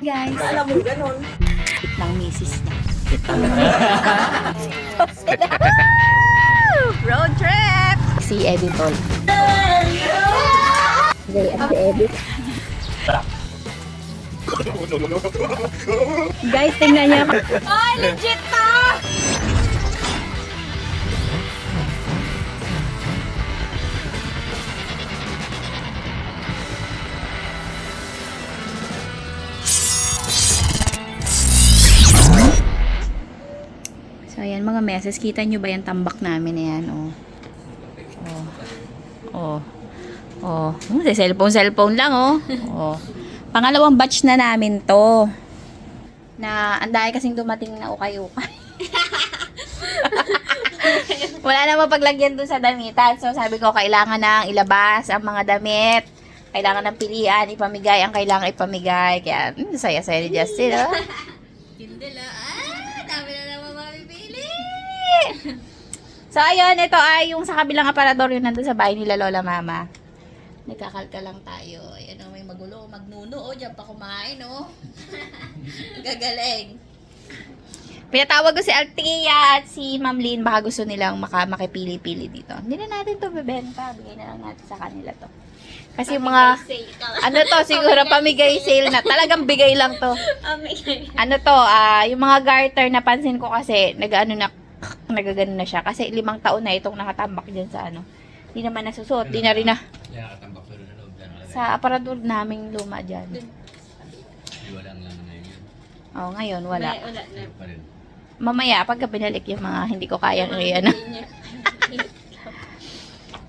guys. Alam mo, ganun. Ng misis niya. Road trip! Si Eddie Tol. Si Eddie. Guys, tingnan niya. Ay, legit to! So, ayan mga meses. Kita nyo ba yung tambak namin? Ayan, oh. Oh. Oh. Oh. Cellphone lang, oh. Oh. Pangalawang batch na namin to. Na, ang dahil kasing dumating na ukay-ukay. Wala na mapaglagyan dun sa damitan. So, sabi ko, kailangan nang ilabas ang mga damit. Kailangan ng pilian, ipamigay ang kailangan ipamigay. Kaya, saya-saya ni Justin, oh. Kindle, dami na naman mamipili. So, ayun, ito ay yung sa kabilang aparador yun nandun sa bahay nila Lola Mama. Nagkakalka lang tayo. Ayan, may magulo, magnuno, diyan pa kumain, Gagaling. Pinatawag ko si Altia at si Ma'am Lynn, baka gusto nilang makipili-pili dito. Hindi na natin to bebenta, bigay na lang natin sa kanila to. Kasi yung mga, siguro pamigay sale na. Talagang bigay lang to. Yung mga garter, napansin ko kasi, nagagano na siya. Kasi 5 taon na itong nakatambak dyan sa Hindi naman nasusuot. Di na rin na. Sa aparador naming luma dyan. Oh, ngayon, wala. Mamaya, pagka binalik yung mga hindi ko kayang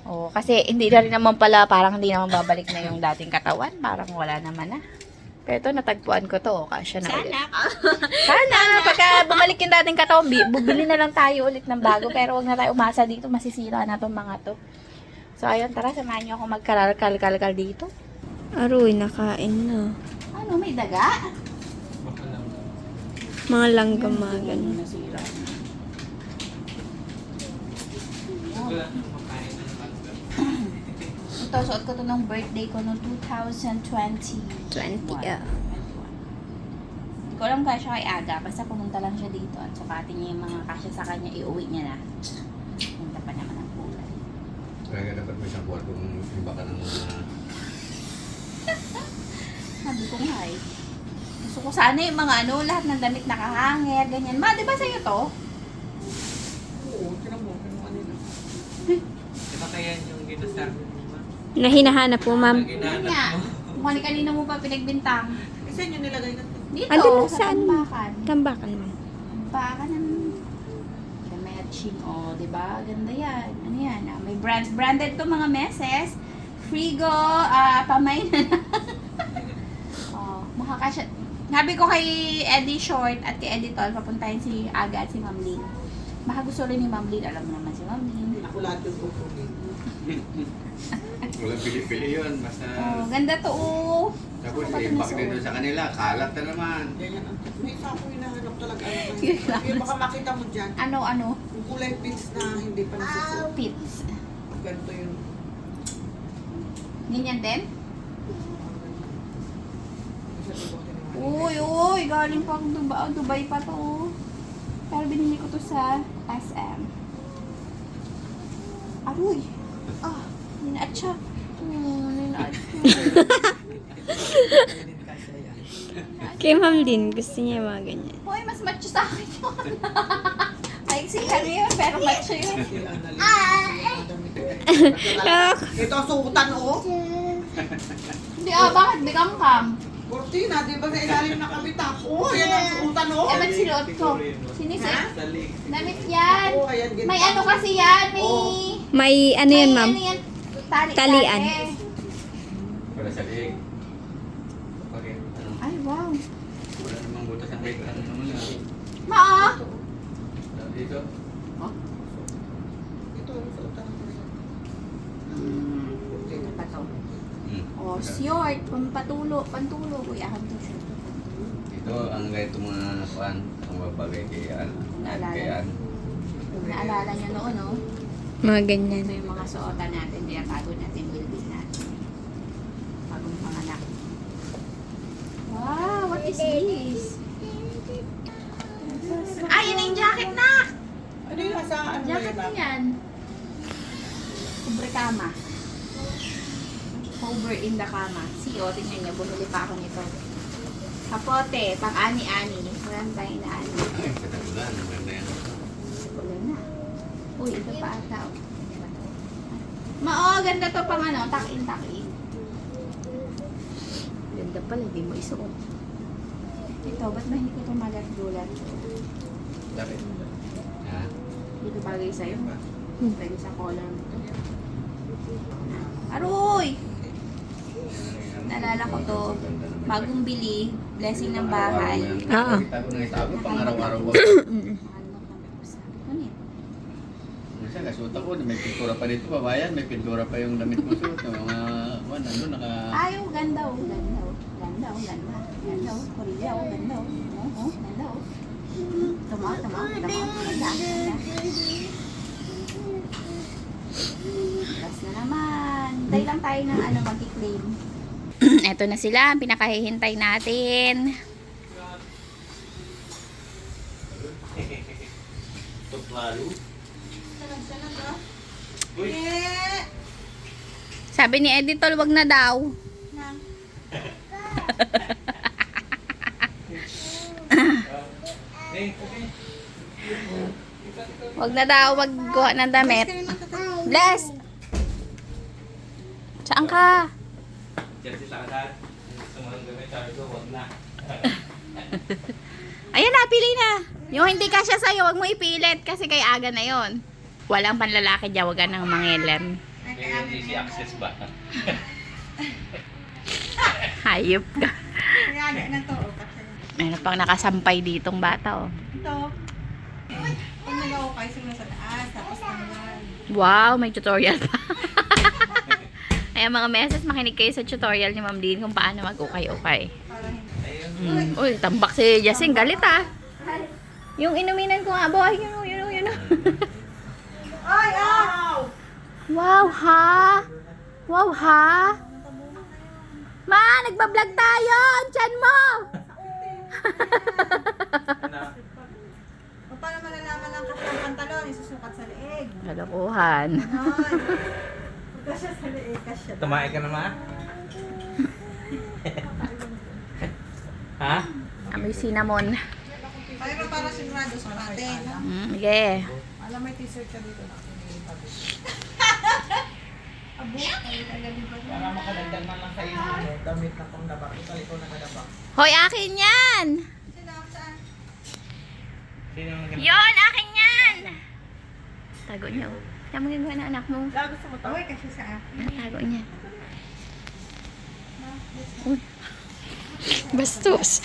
Oh, kasi hindi na rin naman pala, parang hindi naman babalik na yung dating katawan. Parang wala naman na. Pero ito, natagpuan ko to. Kasya na ulit. Sana. Pagka bumalik yung dating katawan, bubili na lang tayo ulit ng bago. Pero wag na tayo umasa dito. Masisira na tong mga to. So, ayun. Tara, samahan nyo ako magkalkal dito. Aroy, nakain na. Ano, may daga? Mga langgam, mga ganun. Nasira. Ito, suot ko to ng birthday ko noong 2020. 20, yeah. Hindi ko alam kaya siya kay Aga. Basta pumunta lang siya dito at sukatin niya yung mga kasya sa kanya, iuwi niya na. Punta pa naman ang kulay. Kaya dapat may isang kwartong iba ka ng mga... Sabi ko nga eh. Gusto ko sana yung mga lahat ng damit nakahanger, ganyan. Ma, di ba sa'yo to? Oo, tinan mo kanina. Diba kaya yung ginasar mo? Na hinahanap po, ma'am. Yan nga. Kung kanina mo pa pinagbintang. Kasi yun nilagay na to. Dito, Andun lang sa saan? tambakan. Tambakan, ma'am. Tambakan ng matching. Oh, di ba? Ganda yan. Ano yan? May branded to mga meses. Frigo, pamay na. Oh, makakasya. Sabi ko kay Eddie Short at kay Eddie Tol, papuntahin si Aga at si Ma'am Lynn. Baka gusto rin ni Ma'am Lynn. Alam mo naman si Ma'am Lynn. Ako lahat yung pupunin. Walang pili-pili yun. Basta... Oh, ganda to. Tapos Saan ko ba ito i-back din nasuot? doon sa kanila. Kalat na naman. Ganyan ang may isa ako hinahanap talaga. Yun lang. Yung baka makita mo dyan. Ano? Yung kulay pins na hindi pa nasusuot. Pits. Ganito yun. Ganyan din? Isa dito ko tiniwala. Uy, galing pang Dubai pa to. Pero binili ko to sa SM. Aroy! Ninaat siya. Ninaat siya. Kay Ma'am Lynn, gusto niya yung mga ganyan. Hoy, mas macho sa akin yun. Ay, si yun, pero macho yun. Ito ang suotan, oh. Hindi bakit bigang kam? Cortina, di ba sa ilalim nakabita? Oh, yan ang suotan, oh. Eh, ba't sinuot ko? Sinisip? Ha? Damit yan. Oo, ayan, ganito. May ano kasi yan, may... Oo. May ano yan, ma'am? May ano yan, Talian. Para sa liig. Okay. Ano? Ay, wow. Wala namang butas ang bait. Ano naman lang. Maa! Dito. Ito ang suotan ko. Ito pa to. Hmm. Oh, short. Pantulo, kuya. Hanto siya. Ito ang ganito mga kuan. Ang babagay kay An. Naalala. Kay An. Naalala niyo noon, no? Mga ganyan. Ito yung mga suotan natin. Tinatago natin, building natin. Bagong panganak. Wow, what is this? Ay, yun na yung jacket na! Ano yung nasa ano ba Jacket yun? na yan. Kubre kama. Over in the kama. See, o, tingnan niyo, bumili pa ako nito. Kapote, pang ani-ani. Walang tayo na ani. Ay, sa tagulan. Maganda yan. Wala na. Uy, ito pa ata. Oh. Ganda to pang ano, tuck-in. Ganda pala, di mo isuot. Ito, ba't ba hindi ko ito magat-gulat? Bakit? Ha? Dito bagay sa'yo. Pwede sa collar mo to. Aroy! Naalala ko to. Bagong bili. Blessing ng bahay. Oo. Itago na itago. Pang araw-araw ko. Ano yun? Minsan, kasuot ako. May pintura pa dito. Babayan. May pintura pa yung damit ko suot. Yung mga, ano, naka... Ayaw, ganda oh. Ganda oh. Ganda oh. Korea oh. Ganda oh. Oh, ganda oh. Tama. Ganda. Last na naman. Hintay lang tayo ng ano, mag-claim. Eto na sila. Ang pinakahihintay natin. Tuklalo. Eh! Sabi ni Editor, wag na daw. Wag na daw, wag gawa ng damit. Bless! Saan ka? Diyan si Takat. Sa mga gamit, sabi ko, wag na. Ayan na, pili na. Yung hindi kasya sa'yo, wag mo ipilit kasi kay aga na yon. Walang panlalaki dyan, wag ka nang mangilem. May easy access ba? Hayop ka. Kaya na to. Meron pang nakasampay ditong bata, oh. Ito. Pag nagawa kayo sila sa taas, tapos tanggal. Wow, may tutorial pa. Ayan mga meses, makinig kayo sa tutorial ni Ma'am Dean kung paano mag-ukay-ukay. Para hindi. Ayun. Uy, tambak si Jasing, galit ah. Yung inuminan ko nga, boy, yun. Ay! Ow! Wow, ha? Ma, nagbablog tayo! Ang tiyan mo! Ano? O paano malalaman ang kasang pantalon? Isusukat sa leeg. Kalokohan. Ay! Kasya sa leeg, kasya. Tumae ka naman? Ha? Amoy cinnamon. Pero para sigurado sa atin. Okay. Alam, may t-shirt ka dito na. Abo, ay kagabi ba? Para makadagdag na lang kayo ng damit na pang dabak. Ikaw nagadabak. Hoy, akin yan! Sino? Saan? Sino ang ganun? Yon, akin yan! Tago niya. Saan mo gagawa na anak mo? Gago sa mata. Uy, kasi sa akin. Tago niya. Uy. Bastos.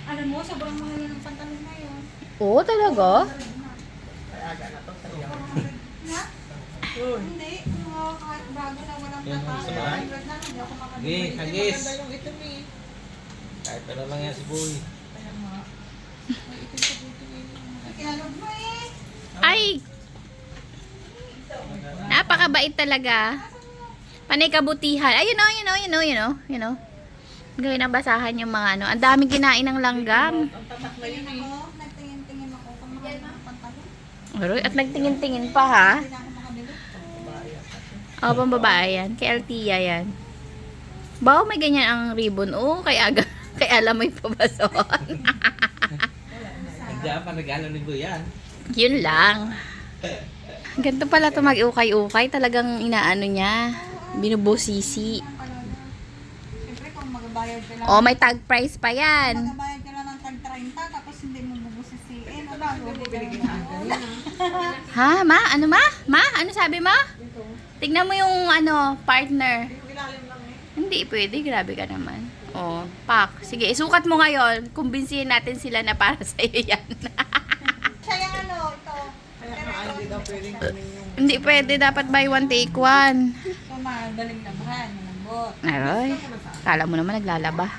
Alam mo, sobrang mahal ng pantalon na yun. Oo, talaga? Na? Hindi. Kahit bago na walang Yan, pata. sa bahay? Hindi ako makabili. Hagi, hagis. Maganda yung itim eh. Kahit ano lang yan si Boy. Kaya nga. May itim sa buti eh. Kinalog mo eh. Ay! Napakabait talaga. Panay kabutihan. Ay, you know. Gawin ang basahan yung mga ano. Ang daming kinain ng langgam. Nagtingin ako. Nagtingin-tingin ako. Kung mahal ng pantalon. Aroy, at nagtingin-tingin pa ha. Hindi na ako makabili. O, pang babae yan. Kay Altia yan. Bawa may ganyan ang ribbon. Oo, kay aga. Kay alam mo yung pabason. Nandiyan pa regalo ni Boy yan. Yun lang. Ganito pala ito mag-ukay-ukay. Talagang inaano niya. Binubusisi. Siyempre kung magbabayad ka lang. O, may tag price pa yan. Magbabayad ka lang ng tag 30 tapos hindi mo bubusisiin. Wala, bibili ka na. Ha? Ma? Ano ma? Ma? Ano sabi mo? Tignan mo yung ano, partner. Ilalim lang eh. Hindi pwede. Grabe ka naman. O, pak. Sige, isukat mo ngayon. Kumbinsihin natin sila na para sa'yo yan. Siya yung ano, ito. Kaya nga, hindi daw pwedeng kunin yung... Hindi pwede. Dapat buy one, take one. So, madaling labahan. Malambot. Aroy. Kala mo naman naglalaba.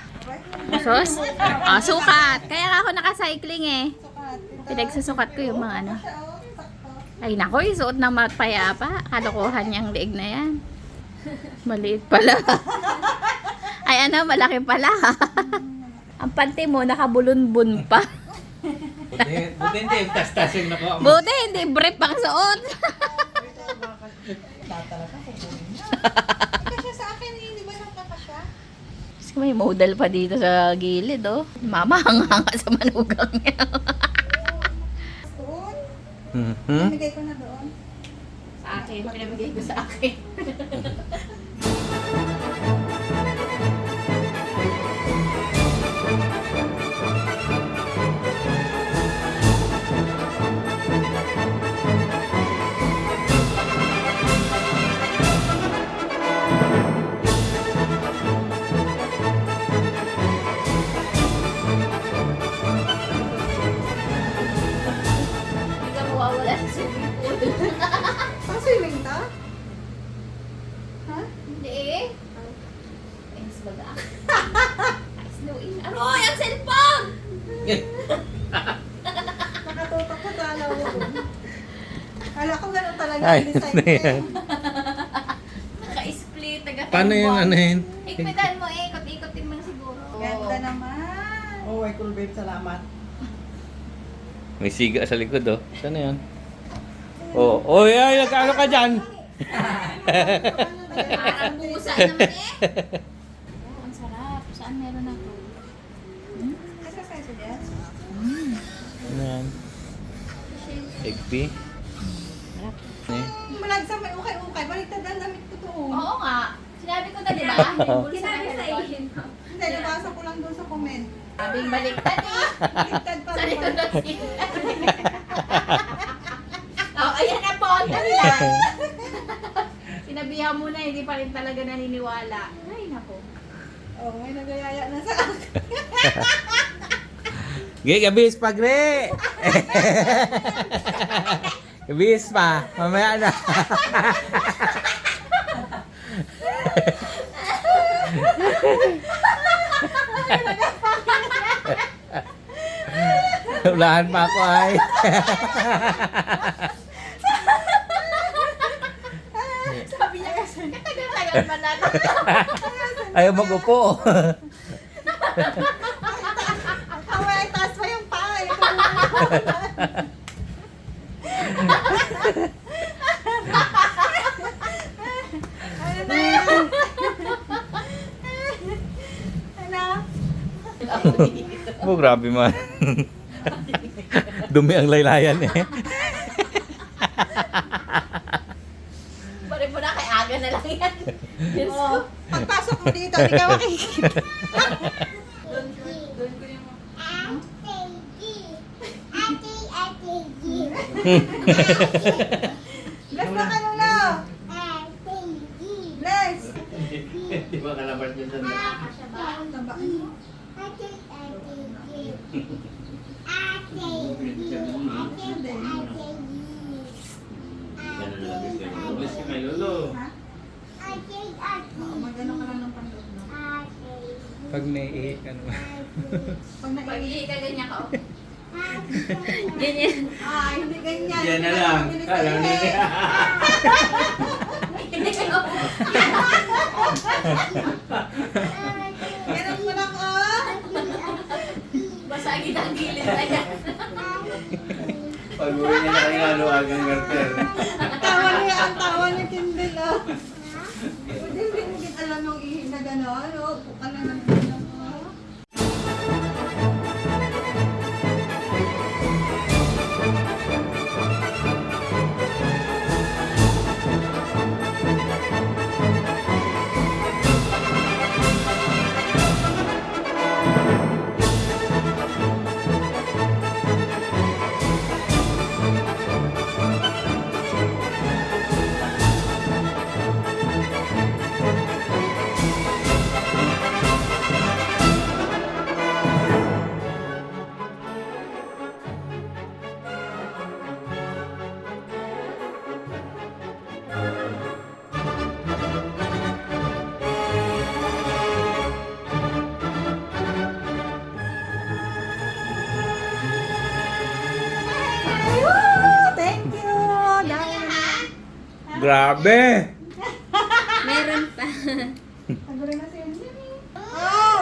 Sus? Ah, sukat. Kaya nga ako naka-cycling eh. Sukat. Pinagsusukat ko yung mga ano. Siya, oh, sakto. Ay nako, isuot na matpayapa. Kalokohan niyang liig na yan. Maliit pala. Ay ano, malaki pala. Ang panty mo, nakabulunbun pa. Buti hindi yung tas-tas yung nakuha mo. Buti, hindi brief ang suot. Kasi sa akin, hindi ba nakakasya? Kasi may model pa dito sa gilid, oh. Mama, hanga sa manugang niya. Doon? Hmm? Namigay ko na doon. Sa akin, pinamigay ko sa akin. Hindi ka mawawala sa swimming pool. Pang swimming to? Ha? Hindi eh. Ay, mas baga. Ay, snowing. Aroy, ang cellphone! Nakatutok ko sa alaw ko. Kala ko gano'n talaga Ay, ang design ano ko. yan? Naka-split, taga-tembong. Paano yun, ano yun? Ikpitan mo eh, ikot-ikotin mo siguro. Ganda naman. Oh, ay cool babe, salamat. May siga sa likod, oh. Saan na yun? Oh, oh, ay, nagkaano ka dyan? Parang pusa naman eh. Oh, ang sarap. Saan meron ako? Kasi sa iso yan. Ano yan? Egg Malag sa may ukay-ukay. Baliktad ang damit ko to. Oo nga. Sinabi ko na, di ba? Sinabi sa iyo. Hindi, nabasa ko lang doon sa comment. Sabing baliktad eh. Baliktad pa Sorry naman. na sila. Oh, ayan na po. Dali lang. Sinabihan mo na, hindi pa rin talaga naniniwala. Ay, nako. Oh, may nagayaya na sa akin. Gabis pa, Gre! Gabis pa, mamaya na. Ulahan pa ako ay. Sabi niya kasi, katagal-tagal pa natin. Ayaw mag-upo. Kaway, ay taas pa yung paa. Ano na yan? Ano? Oh, grabe man. Dumi ang laylayan eh. Pare mo na kay Aga na lang yan. Diyos ko. Oh, pagpasok mo dito, hindi ka makikita. Bless na kayo na. Bless. Di ba kalabas niya sa Tabaan mo. Bless ka kay Lolo. Oo, magano ka lang ng pandot, no? Pag naiihik ka naman. Pag Pag naiiyak. ka ganyan ka, oh. Ganyan. Ah, hindi ganyan. Yan na lang. Hindi ka Alam mabilis niya. Ganun mo lang, oh. Basagin ang gilid na yan. Pag uwi niya na kayo aluagang garter. Ang tawa ni Kindle, oh. Hindi mo din alam yung ihig na gano'n, oh. Puka na ng gano'n, oh. Thank you! Dahil Grabe! Meron pa. Nagulo na si Anjali. Oh!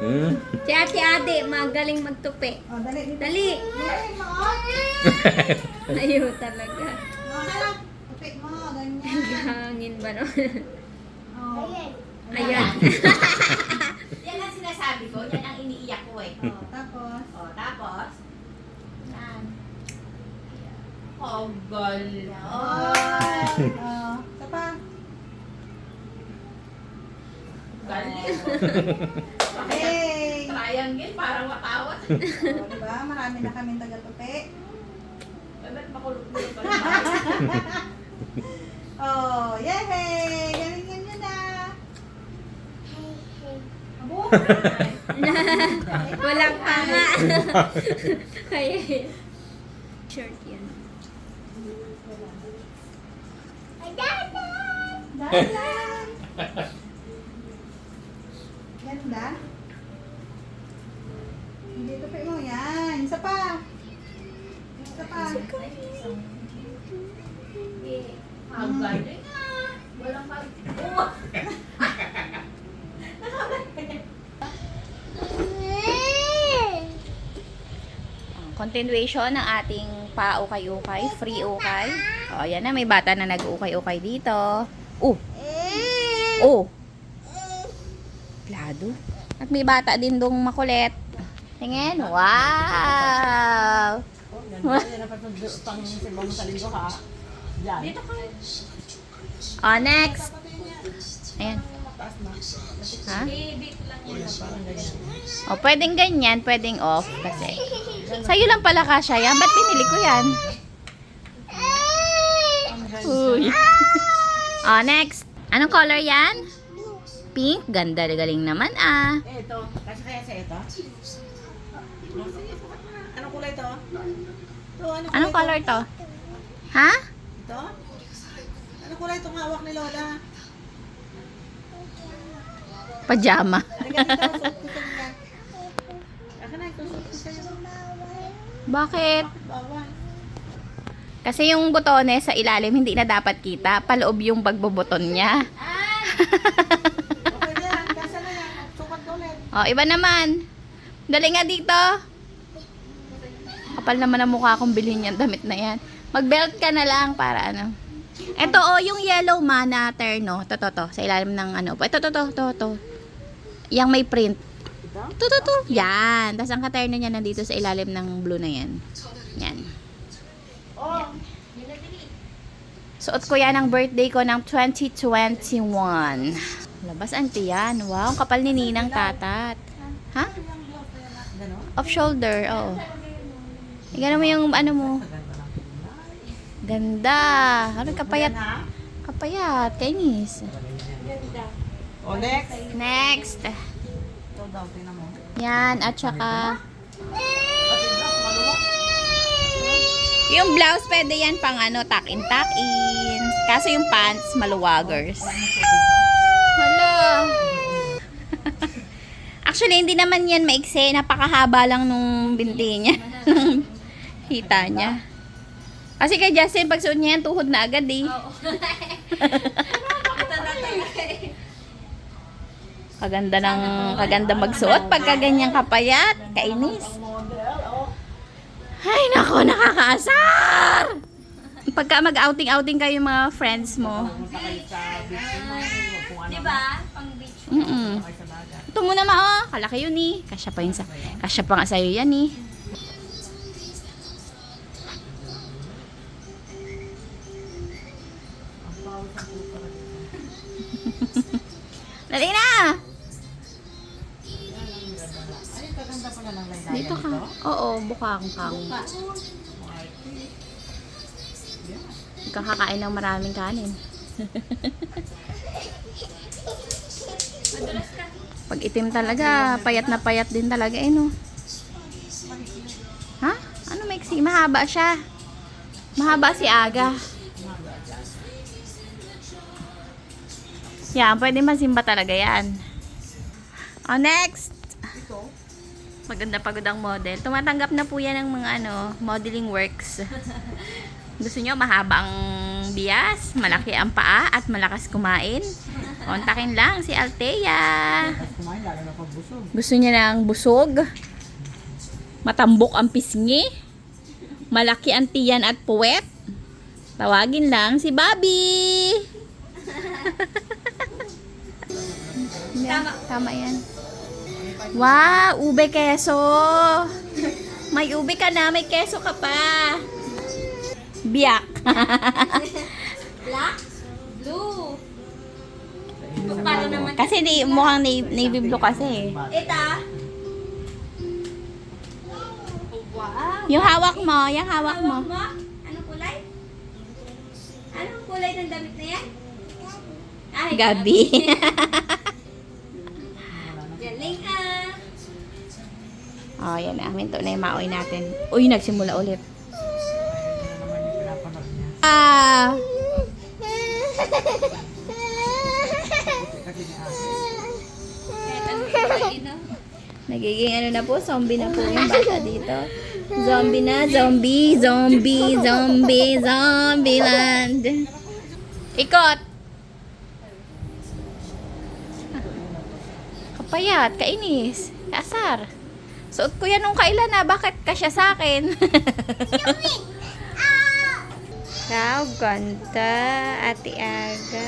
Hmm? Si ate-ate, magaling magtupi. Oh, dali. Dito. Dali! Dali mo. Ayaw talaga. Oh, tupi mo, ganyan. Hangin ba naman? Oh. Ayan. Yan ang sinasabi ko. Yan ang iniiyak ko eh. Oh, tapos. O, tapos. Yan. Oh, galing. Oh, isa pa. Galing. Hey! Triangle, parang matawat. Oh, diba? Marami na kaming taga-tupi. Ba't makulot mo yung Oh, yay! Galingan nyo na! Abo? Walang panga. Kaya short yan. Dalan! Ganda? Hindi tupi mo yan. Isa pa. Isa pa. Ang galing ah. Walang oh. Continuation ng ating pa-ukay-ukay, free ukay. O, yan na, may bata na nag-ukay-ukay dito. Oh! Plado. At may bata din dong makulit. Tingin, wow! Dito ka. Oh, next. Ayan. Ha? O, pwedeng ganyan, pwedeng off kasi. Sa'yo lang pala kasya yan. Ba't binili ko yan? Uy. O, next. Anong color yan? Pink. Ganda, galing naman ah. Ito. Kasi kaya sa ito? Anong kulay ito? Anong color to? Ha? Ito? Anong kulay itong hawak ni Lola? Pajama. Halika dito, suot ko sa inyo. Aka na, ito suot ko sa iyo. Bakit? Bawal. Kasi yung botones sa ilalim hindi na dapat kita. Paloob yung pagboboton niya. Okay na yan, kasa na yan. Sukat ulit. O, iba naman. Dali nga dito. Kapal naman ang mukha kong bilhin yan. Damit na yan. Mag-belt ka na lang para ano. Ito yung yellow mana terno. To. Sa ilalim ng ano. Ito, to. Yang may print. To. Yan. Tapos ang katerno niya nandito sa ilalim ng blue na yan. Yan. Suot ko yan ang birthday ko ng 2021. Labas ang tiyan. Wow, ang kapal ni Ninang Tatat. Ha? Off shoulder, oo. Igano mo yung ano mo. Ganda. Ano kapayat? Kapayat, kainis. O, next. Next. Ito daw, tingnan mo. Yan, at saka yung blouse pwede yan pang ano, tuck-in. Kaso yung pants, maluwagers. Hala. Actually, hindi naman yan maiksi. Napakahaba lang nung binti niya. Hita niya. Kasi kay Justin, pag suot niya yan, tuhod na agad eh. Kaganda magsuot pagka ganyang kapayat. Kainis. Ay, nako, nakakaasar! Pagka mag-outing kayo mga friends mo. Diba? Pang beach. Ito muna kalaki yun eh. Kasya pa nga sa'yo yan eh. Dali na! Dito ka. Oo, bukang kang. Kakakain ng maraming kanin. Pag itim talaga, payat na payat din talaga eh, no? Ha? Ano maiksi? Mahaba siya. Mahaba si Aga. Yan, pwede masimba talaga yan. Oh, next! Maganda pagod ang model. Tumatanggap na po yan ng mga modeling works. Gusto nyo mahaba ang bias, malaki ang paa, at malakas kumain? Kontakin lang si Althea. Kumain, lalo na pagbusog. Gusto niya ng busog. Matambok ang pisngi. Malaki ang tiyan at puwet. Tawagin lang si Bobby. Tama yan. Wow, ube keso. May ube ka na, may keso ka pa. Biyak. Black? Blue. Para naman. Kasi mukhang navy blue kasi. Ito. Wow. Yung hawak mo, yung hawak mo. Anong kulay? Anong kulay ng damit na yan? Ay, Gabi. Galing ah. Oh, yan na. Minto na yung maoy natin. Uy, nagsimula ulit. Ah! Nagiging ano na po, zombie na po yung bata dito. Zombie na, zombie, zombie, zombie, zombie land. Ikot! Kapayat, kainis, kasar. Suot ko yan nung kailan na, bakit kasya sa akin? Wow, ganda, Ate Aga.